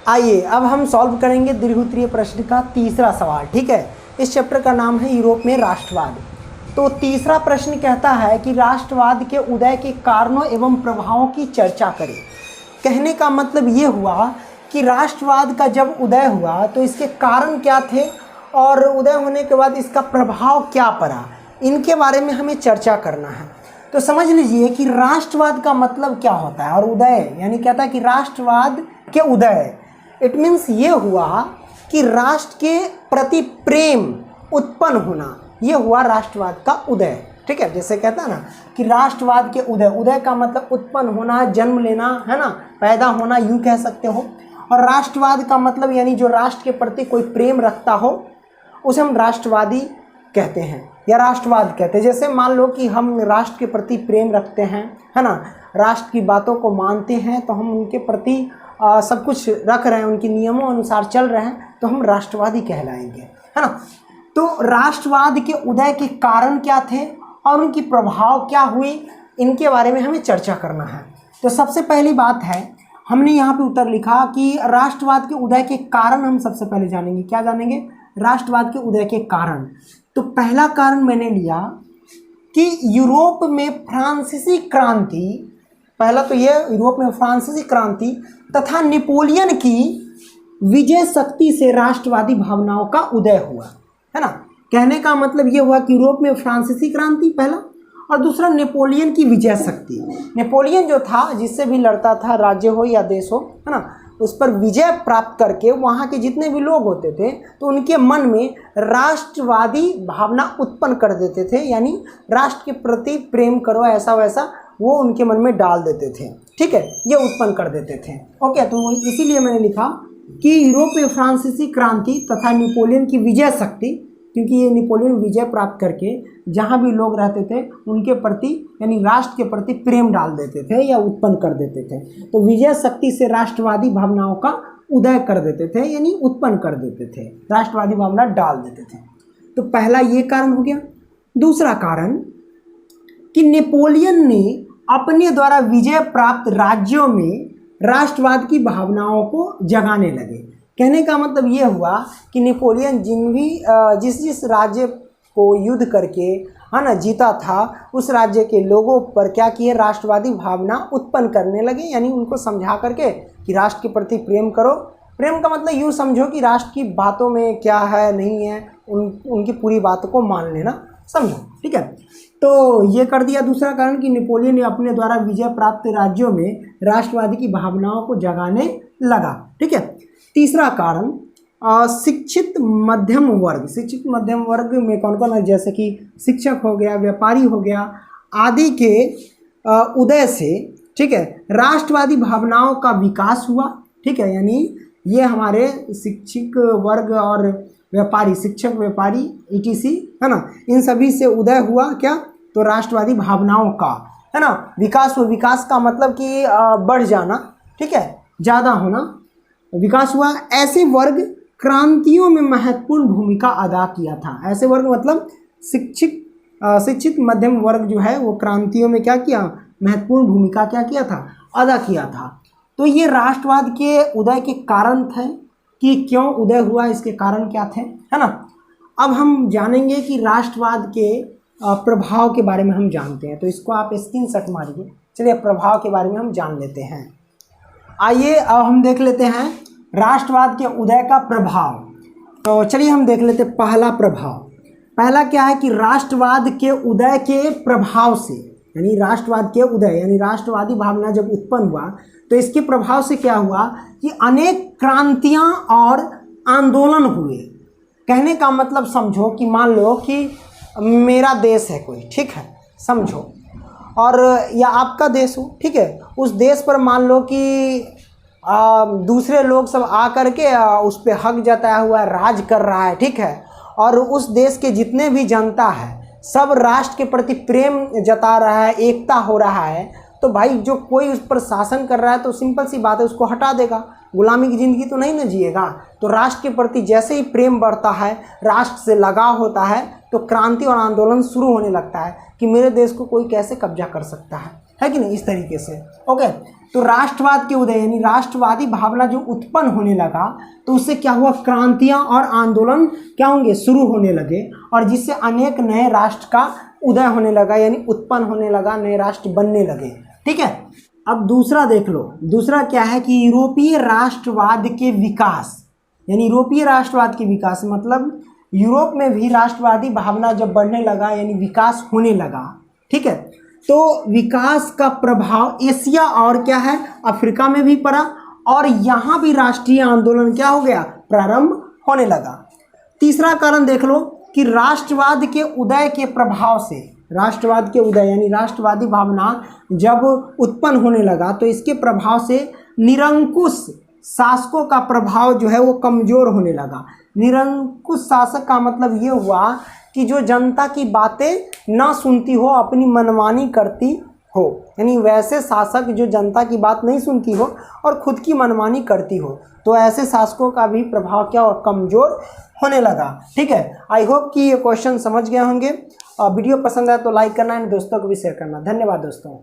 आइए अब हम सॉल्व करेंगे दीर्घोत्तरीय प्रश्न का तीसरा सवाल। ठीक है, इस चैप्टर का नाम है यूरोप में राष्ट्रवाद। तो तीसरा प्रश्न कहता है कि राष्ट्रवाद के उदय के कारणों एवं प्रभावों की चर्चा करें। कहने का मतलब ये हुआ कि राष्ट्रवाद का जब उदय हुआ तो इसके कारण क्या थे और उदय होने के बाद इसका प्रभाव क्या पड़ा, इनके बारे में हमें चर्चा करना है। तो समझ लीजिए कि राष्ट्रवाद का मतलब क्या होता है और उदय यानी कहता है कि राष्ट्रवाद के उदय, इट मीन्स ये हुआ कि राष्ट्र के प्रति प्रेम उत्पन्न होना, ये हुआ राष्ट्रवाद का उदय। ठीक है, जैसे कहता है ना कि राष्ट्रवाद के उदय, उदय का मतलब उत्पन्न होना, जन्म लेना, है ना, पैदा होना, यूँ कह सकते हो। और राष्ट्रवाद का मतलब यानी जो राष्ट्र के प्रति कोई प्रेम रखता हो उसे हम राष्ट्रवादी कहते हैं या राष्ट्रवाद कहते हैं। जैसे मान लो कि हम राष्ट्र के प्रति प्रेम रखते हैं, है ना, राष्ट्र की बातों को मानते हैं, तो हम उनके प्रति सब कुछ रख रहे हैं, उनके नियमों अनुसार चल रहे हैं, तो हम राष्ट्रवादी कहलाएंगे, है ना। तो राष्ट्रवाद के उदय के कारण क्या थे और उनकी प्रभाव क्या हुई, इनके बारे में हमें चर्चा करना है। तो सबसे पहली बात है, हमने यहाँ पे उत्तर लिखा कि राष्ट्रवाद के उदय के कारण हम सबसे पहले जानेंगे। क्या जानेंगे? राष्ट्रवाद के उदय के कारण। तो पहला कारण मैंने लिया कि यूरोप में फ्रांसीसी क्रांति, पहला तो ये यूरोप में फ्रांसीसी क्रांति तथा नेपोलियन की विजय शक्ति से राष्ट्रवादी भावनाओं का उदय हुआ, है ना। कहने का मतलब ये हुआ कि यूरोप में फ्रांसीसी क्रांति पहला, और दूसरा नेपोलियन की विजय शक्ति। नेपोलियन जो था, जिससे भी लड़ता था, राज्य हो या देश हो, है ना, उस पर विजय प्राप्त करके वहाँ के जितने भी लोग होते थे तो उनके मन में राष्ट्रवादी भावना उत्पन्न कर देते थे, यानी राष्ट्र के प्रति प्रेम करो ऐसा वैसा वो उनके मन में डाल देते थे। ठीक है, ये उत्पन्न कर देते थे। ओके, तो इसीलिए मैंने लिखा कि यूरोप में फ्रांसीसी क्रांति तथा नेपोलियन की विजय शक्ति, क्योंकि ये नेपोलियन विजय प्राप्त करके जहाँ भी लोग रहते थे उनके प्रति यानी राष्ट्र के प्रति प्रेम डाल देते थे या उत्पन्न कर देते थे। तो विजय शक्ति से राष्ट्रवादी भावनाओं का उदय कर देते थे, यानी उत्पन्न कर देते थे, राष्ट्रवादी भावना डाल देते थे। तो पहला ये कारण हो गया। दूसरा कारण कि नेपोलियन ने अपने द्वारा विजय प्राप्त राज्यों में राष्ट्रवाद की भावनाओं को जगाने लगे। कहने का मतलब ये हुआ कि नेपोलियन जिस राज्य को युद्ध करके, है ना, जीता था, उस राज्य के लोगों पर क्या किए, राष्ट्रवादी भावना उत्पन्न करने लगे, यानी उनको समझा करके कि राष्ट्र के प्रति प्रेम करो। प्रेम का मतलब यूँ समझो कि राष्ट्र की बातों में क्या है नहीं है उनकी पूरी बातों को मान लेना, समझो। ठीक है, तो ये कर दिया दूसरा कारण कि नेपोलियन ने अपने द्वारा विजय प्राप्त राज्यों में राष्ट्रवादी की भावनाओं को जगाने लगा। ठीक है, तीसरा कारण शिक्षित मध्यम वर्ग। शिक्षित मध्यम वर्ग में कौन कौन है, जैसे कि शिक्षक हो गया, व्यापारी हो गया आदि के उदय से, ठीक है, राष्ट्रवादी भावनाओं का विकास हुआ। ठीक है, यानी ये हमारे शिक्षक वर्ग और व्यापारी, शिक्षक व्यापारी ETC, है ना, इन सभी से उदय हुआ क्या, तो राष्ट्रवादी भावनाओं का, है ना, विकास हुआ। विकास का मतलब कि बढ़ जाना, ठीक है, ज़्यादा होना, विकास हुआ। ऐसे वर्ग क्रांतियों में महत्वपूर्ण भूमिका अदा किया था। ऐसे वर्ग मतलब शिक्षित मध्यम वर्ग जो है वो क्रांतियों में क्या किया, महत्वपूर्ण भूमिका क्या किया था, अदा किया था। तो ये राष्ट्रवाद के उदय के कारण थे कि क्यों उदय हुआ, इसके कारण क्या थे, है ना। अब हम जानेंगे कि राष्ट्रवाद के प्रभाव के बारे में हम जानते हैं, तो इसको आप स्क्रीनशॉट मारिए। चलिए प्रभाव के बारे में हम जान लेते हैं। आइए अब हम देख लेते हैं राष्ट्रवाद के उदय का प्रभाव। तो चलिए हम देख लेते हैं पहला प्रभाव। पहला क्या है कि राष्ट्रवाद के उदय के प्रभाव से, यानी राष्ट्रवाद के उदय यानी राष्ट्रवादी भावना जब उत्पन्न हुआ तो इसके प्रभाव से क्या हुआ कि अनेक क्रांतियां और आंदोलन हुए। कहने का मतलब समझो कि मान लो कि मेरा देश है कोई, ठीक है, समझो, और या आपका देश हो, ठीक है, उस देश पर मान लो कि दूसरे लोग सब आ कर के उस पर हक जताया हुआ राज कर रहा है, ठीक है, और उस देश के जितने भी जनता है सब राष्ट्र के प्रति प्रेम जता रहा है, एकता हो रहा है, तो भाई जो कोई उस पर शासन कर रहा है तो सिंपल सी बात है उसको हटा देगा, गुलामी की ज़िंदगी तो नहीं न जिएगा। तो राष्ट्र के प्रति जैसे ही प्रेम बढ़ता है, राष्ट्र से लगाव होता है, तो क्रांति और आंदोलन शुरू होने लगता है कि मेरे देश को कोई कैसे कब्जा कर सकता है कि नहीं, इस तरीके से। ओके, तो राष्ट्रवाद के उदय यानी राष्ट्रवादी भावना जो उत्पन्न होने लगा, तो उससे क्या हुआ, क्रांतियां और आंदोलन क्या होंगे, शुरू होने लगे, और जिससे अनेक नए राष्ट्र का उदय होने लगा, यानी उत्पन्न होने लगा, नए राष्ट्र बनने लगे। ठीक है, अब दूसरा देख लो, दूसरा क्या है कि यूरोपीय राष्ट्रवाद के विकास, यानी यूरोपीय राष्ट्रवाद के विकास मतलब यूरोप में भी राष्ट्रवादी भावना जब बढ़ने लगा, यानी विकास होने लगा। ठीक है, तो विकास का प्रभाव एशिया और क्या है, अफ्रीका में भी पड़ा, और यहाँ भी राष्ट्रीय आंदोलन क्या हो गया, प्रारंभ होने लगा। तीसरा कारण देख लो कि राष्ट्रवाद के उदय के प्रभाव से, राष्ट्रवाद के उदय यानी राष्ट्रवादी भावना जब उत्पन्न होने लगा, तो इसके प्रभाव से निरंकुश शासकों का प्रभाव जो है वो कमजोर होने लगा। निरंकुश शासक का मतलब ये हुआ कि जो जनता की बातें ना सुनती हो, अपनी मनमानी करती हो, यानी वैसे शासक जो जनता की बात नहीं सुनती हो और खुद की मनमानी करती हो, तो ऐसे शासकों का भी प्रभाव क्या हो, कमजोर होने लगा। ठीक है, आई होप कि ये क्वेश्चन समझ गए होंगे। वीडियो पसंद आए तो लाइक करना है, दोस्तों को भी शेयर करना। धन्यवाद दोस्तों।